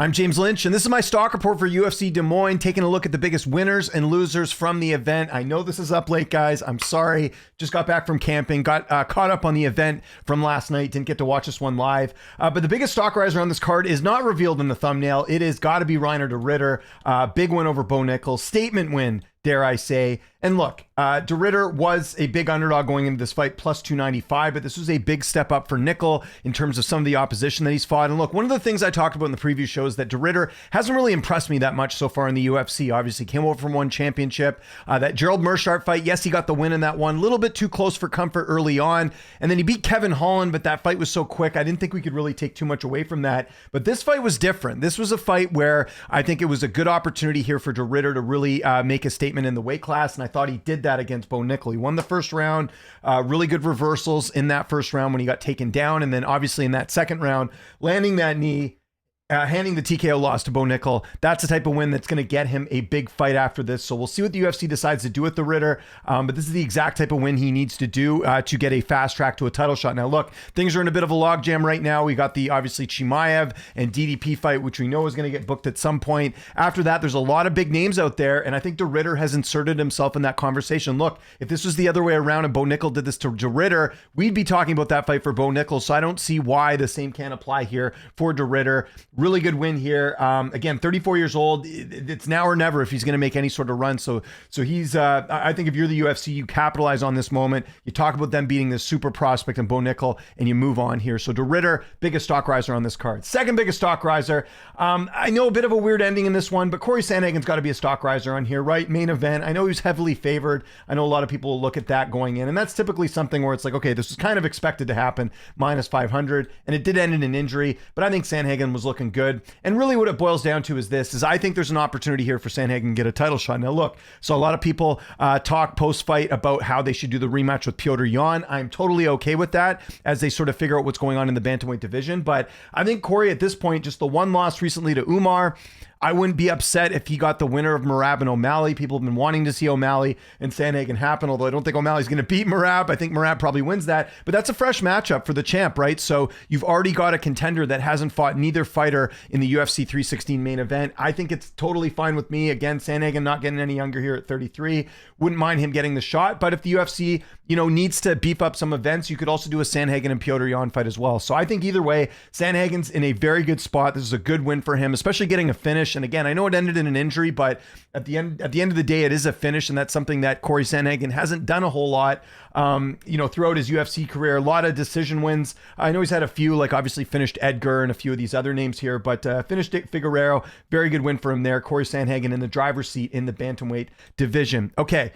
I'm James Lynch, and this is my stock report for UFC Des Moines, taking a look at the biggest winners and losers from the event. I know this is up late, guys. I'm sorry. Just got back from camping, got caught up on the event from last night, didn't get to watch this one live. But the biggest stock riser on this card is not revealed in the thumbnail. It is got to be Reiner Ditter. Big win over Bo Nickal. Statement win, dare I say. And look, Ditter was a big underdog going into this fight, plus 295, but this was a big step up for Nickal in terms of some of the opposition that he's fought. And look, one of the things I talked about in the preview show is that Ditter hasn't really impressed me that much so far in the UFC. Obviously, came over from one championship. That Gerald Meerschaert fight, yes, he got the win in that one. A little bit too close for comfort early on. And then he beat Kevin Holland, but that fight was so quick, I didn't think we could really take too much away from that. But this fight was different. This was a fight where I think it was a good opportunity here for Ditter to really make a statement in the weight class, and I thought he did that against Bo Nickal. He won the first round, really good reversals in that first round when he got taken down, and then obviously in that second round, landing that knee, handing the TKO loss to Bo Nickal. That's the type of win that's going to get him a big fight after this. So we'll see what the UFC decides to do with the Ritter. But this is the exact type of win he needs to do to get a fast track to a title shot. Now, look, things are in a bit of a logjam right now. We got the obviously Chimaev and DDP fight, which we know is going to get booked at some point. After that, there's a lot of big names out there, and I think Ritter has inserted himself in that conversation. Look, if this was the other way around and Bo Nickal did this to Ritter, we'd be talking about that fight for Bo Nickal. So I don't see why the same can't apply here for Ritter. Really good win here. Again, 34 years old. It's now or never if he's going to make any sort of run. So he's, I think if you're the UFC, you capitalize on this moment. You talk about them beating this super prospect and Bo Nickal, and you move on here. So Ritter, biggest stock riser on this card. Second biggest stock riser. I know a bit of a weird ending in this one, but Cory Sanhagen's got to be a stock riser on here, right? Main event. I know he was heavily favored. I know a lot of people will look at that going in, and that's typically something where it's like, okay, this was kind of expected to happen, minus 500, and it did end in an injury, but I think Sanhagen was looking good. And really what it boils down to is this, is I think there's an opportunity here for Sanhagen to get a title shot. Now look, so a lot of people talk post-fight about how they should do the rematch with Petr Yan. I'm totally okay with that as they sort of figure out what's going on in the bantamweight division. But I think Cory at this point, just the one loss recently to Umar, I wouldn't be upset if he got the winner of Merab and O'Malley. People have been wanting to see O'Malley and Sanhagen happen, although I don't think O'Malley's going to beat Merab. I think Merab probably wins that, but that's a fresh matchup for the champ, right? So you've already got a contender that hasn't fought neither fighter in the UFC 316 main event. I think it's totally fine with me. Again, Sanhagen not getting any younger here at 33. Wouldn't mind him getting the shot, but if the UFC, needs to beef up some events, you could also do a Sanhagen and Petr Yan fight as well. So I think either way, Sanhagen's in a very good spot. This is a good win for him, especially getting a finish. And again, I know it ended in an injury, but at the end of the day, it is a finish, and that's something that Cory Sanhagen hasn't done a whole lot, throughout his UFC career. A lot of decision wins. I know he's had a few, like obviously finished Edgar and a few of these other names here, but finished Figueroa. Very good win for him there. Cory Sanhagen in the driver's seat in the bantamweight division. Okay,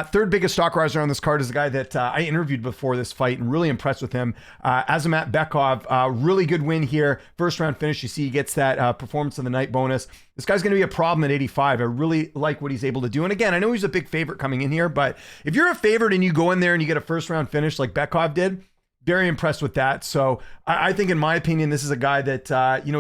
third biggest stock riser on this card is a guy that I interviewed before this fight and really impressed with him. Azamat Bekov, really good win here. First round finish. You see he gets that performance of the night bonus. This guy's going to be a problem at 85. I really like what he's able to do. And again, I know he's a big favorite coming in here, but if you're a favorite and you go in there and you get a first round finish like Bekov did, very impressed with that. So I think, in my opinion, this is a guy that,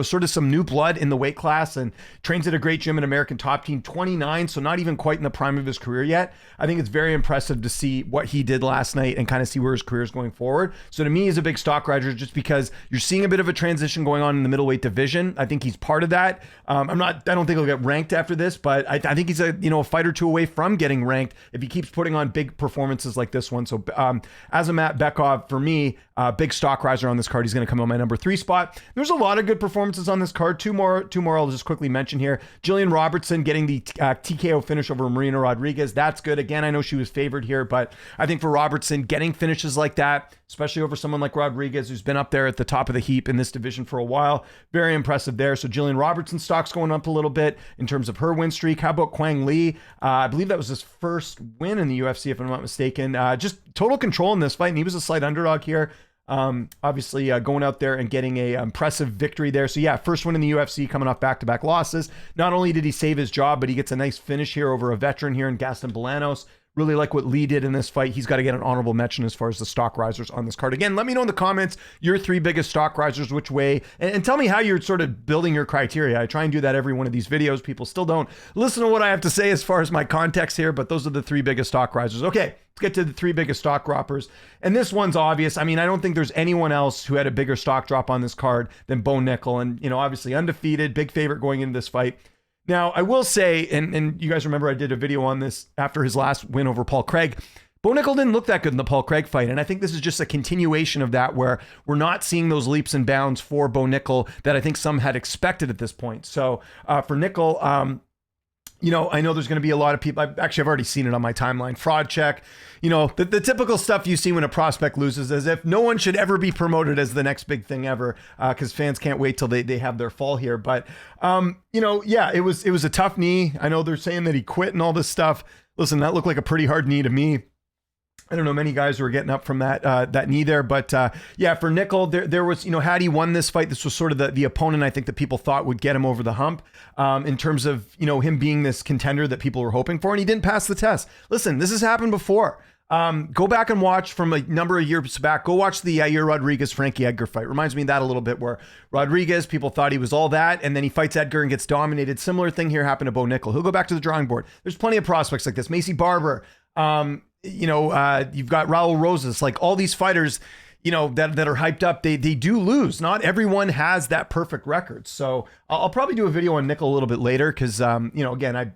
sort of some new blood in the weight class and trains at a great gym in American Top Team, 29, so not even quite in the prime of his career yet. I think it's very impressive to see what he did last night and kind of see where his career is going forward. So to me, he's a big stock riser just because you're seeing a bit of a transition going on in the middleweight division. I think he's part of that. I don't think he'll get ranked after this, but I think he's a fight or two away from getting ranked if he keeps putting on big performances like this one. So Azamat Bekov, for me, big stock riser on this card. He's going to come on my number 3 spot. There's a lot of good performances on this card. Two more I'll just quickly mention here. Jillian Robertson getting the TKO finish over Marina Rodriguez. That's good. Again, I know she was favored here, but I think for Robertson, getting finishes like that, especially over someone like Rodriguez, who's been up there at the top of the heap in this division for a while, very impressive there. So Jillian Robertson's stock's going up a little bit in terms of her win streak. How about Quang Lee? I believe that was his first win in the UFC, if I'm not mistaken. Just total control in this fight, and he was a slight underdog here. Obviously going out there and getting a impressive victory there. So yeah, first win in the UFC coming off back-to-back losses. Not only did he save his job, but he gets a nice finish here over a veteran here in Gaston Bolanos. Really like what Lee did in this fight. He's got to get an honorable mention as far as the stock risers on this card. Again, let me know in the comments your 3 biggest stock risers, which way, and tell me how you're sort of building your criteria. I try and do that every one of these videos. People still don't listen to what I have to say as far as my context here, but those are the 3 biggest stock risers. Okay, let's get to the 3 biggest stock droppers. And this one's obvious. I mean, I don't think there's anyone else who had a bigger stock drop on this card than Bo Nickel. And, you know, obviously undefeated, big favorite going into this fight. Now, I will say, and you guys remember I did a video on this after his last win over Paul Craig. Bo Nickel didn't look that good in the Paul Craig fight. And I think this is just a continuation of that, where we're not seeing those leaps and bounds for Bo Nickel that I think some had expected at this point. So for Nickel, you know, I know there's going to be a lot of people. I've already seen it on my timeline. Fraud check, you know, the typical stuff you see when a prospect loses, as if no one should ever be promoted as the next big thing ever, because fans can't wait till they have their fall here. But, you know, yeah, it was a tough knee. I know they're saying that he quit and all this stuff. Listen, that looked like a pretty hard knee to me. I don't know many guys who are getting up from that knee there, but yeah, for Nickel, there was, you know, had he won this fight, this was sort of the opponent I think that people thought would get him over the hump in terms of, you know, him being this contender that people were hoping for, and he didn't pass the test. Listen, this has happened before. Go back and watch from a number of years back. Go watch the Yair Rodriguez-Frankie Edgar fight. Reminds me of that a little bit, where Rodriguez, people thought he was all that, and then he fights Edgar and gets dominated. Similar thing here happened to Bo Nickel. He'll go back to the drawing board. There's plenty of prospects like this. Macy Barber, you know, you've got Raul Rosas, like all these fighters, you know, that are hyped up, they do lose. Not everyone has that perfect record. So I'll probably do a video on Nickel a little bit later, because, you know, again, I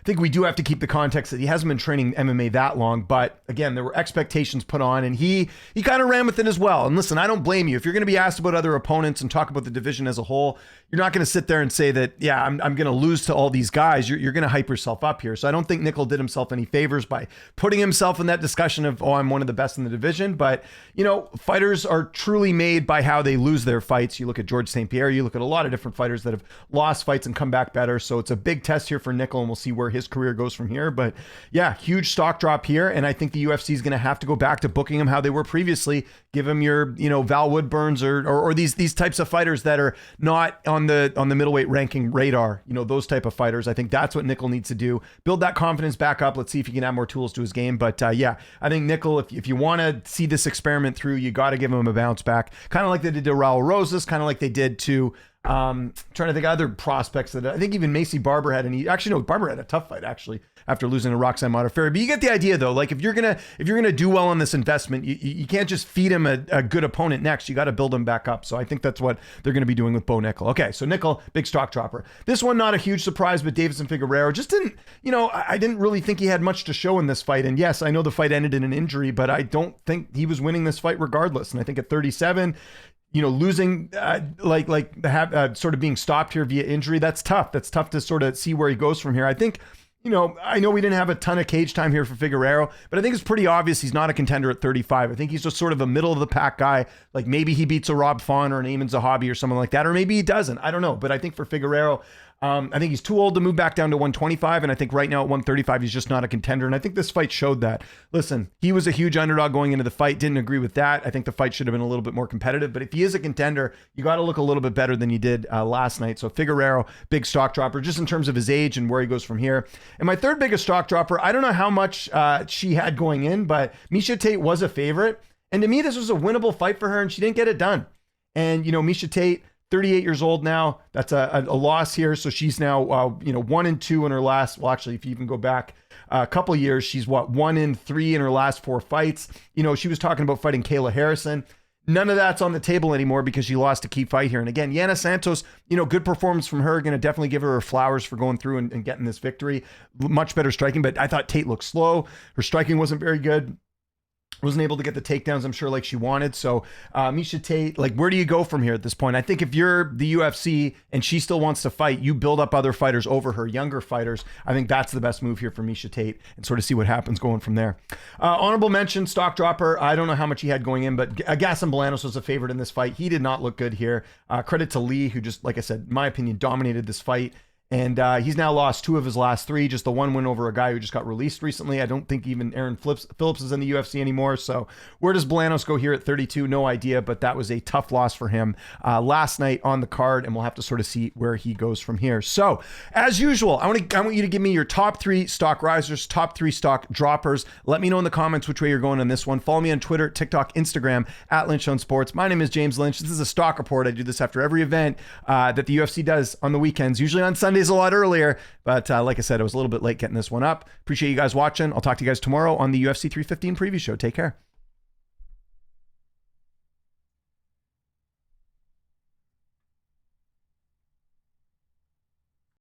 think we do have to keep the context that he hasn't been training MMA that long, but again, there were expectations put on, and he kind of ran with it as well. And listen, I don't blame you. If you're going to be asked about other opponents and talk about the division as a whole, you're not going to sit there and say that, yeah, I'm going to lose to all these guys. You're going to hype yourself up here. So I don't think Nickel did himself any favors by putting himself in that discussion of, oh, I'm one of the best in the division. But, you know, fighters are truly made by how they lose their fights. You look at George St. Pierre, you look at a lot of different fighters that have lost fights and come back better. So it's a big test here for Nickel, and we'll see where his career goes from here. But yeah, huge stock drop here. And I think the UFC is going to have to go back to booking him how they were previously. Give him your, you know, Val Woodburns or these types of fighters that are not on the middleweight ranking radar, you know, those type of fighters. I think that's what Nickel needs to do. Build that confidence back up. Let's see if he can add more tools to his game. But yeah, I think Nickel, if you want to see this experiment through, you got to give him a bounce back. Kind of like they did to Raul Rosas, kind of like they did to trying to think of other prospects that I think even Macy Barber had, and Barber had a tough fight actually after losing to Roxanne Modafferi. But you get the idea though. Like if you're gonna do well on this investment, you can't just feed him a good opponent next. You got to build him back up. So I think that's what they're going to be doing with Bo Nickel. Okay, so Nickel, big stock dropper. This one not a huge surprise, but Davidson Figueroa just didn't. You know, I didn't really think he had much to show in this fight. And yes, I know the fight ended in an injury, but I don't think he was winning this fight regardless. And I think at 37. You know, losing, sort of being stopped here via injury, that's tough. That's tough to sort of see where he goes from here. I think, you know, I know we didn't have a ton of cage time here for Figueroa, but I think it's pretty obvious he's not a contender at 35. I think he's just sort of a middle of the pack guy. Like maybe he beats a Rob Font or an Eamon Zahabi or someone like that, or maybe he doesn't. I don't know. But I think for Figueroa, I think he's too old to move back down to 125. And I think right now at 135, he's just not a contender. And I think this fight showed that. Listen, he was a huge underdog going into the fight. Didn't agree with that. I think the fight should have been a little bit more competitive. But if he is a contender, you got to look a little bit better than you did last night. So Figueroa, big stock dropper, just in terms of his age and where he goes from here. And my third biggest stock dropper, I don't know how much she had going in, but Misha Tate was a favorite. And to me, this was a winnable fight for her, and she didn't get it done. And, you know, Misha Tate, 38 years old now. That's a loss here. So she's now, 1-2 in her last, well, actually, if you even go back a couple years, she's 1-3 in her last 4 fights. You know, she was talking about fighting Kayla Harrison. None of that's on the table anymore because she lost a key fight here. And again, Yana Santos, you know, good performance from her. Going to definitely give her flowers for going through and getting this victory. Much better striking, but I thought Tate looked slow. Her striking wasn't very good. Wasn't able to get the takedowns, I'm sure, like she wanted. So Misha Tate, like, where do you go from here at this point? I think if you're the UFC and she still wants to fight, you build up other fighters over her, younger fighters. I think that's the best move here for Misha Tate, and sort of see what happens going from there. Honorable mention, stock dropper. I don't know how much he had going in, but Gaston Bolanos was a favorite in this fight. He did not look good here. Credit to Lee, who just, like I said, in my opinion, dominated this fight. And he's now lost 2 of his last 3, just the one win over a guy who just got released recently. I don't think even Aaron Phillips is in the UFC anymore. So where does Bolanos go here at 32? No idea, but that was a tough loss for him last night on the card, and we'll have to sort of see where he goes from here. So as usual, I want you to give me your top 3 stock risers, top 3 stock droppers. Let me know in the comments which way you're going on this one. Follow me on Twitter, TikTok, Instagram, at Lynch on Sports. My name is James Lynch. This is a stock report. I do this after every event that the UFC does on the weekends, usually on Sundays a lot earlier. But like I said, I was a little bit late getting this one up. Appreciate you guys watching. I'll talk to you guys tomorrow on the UFC 315 preview show. Take care.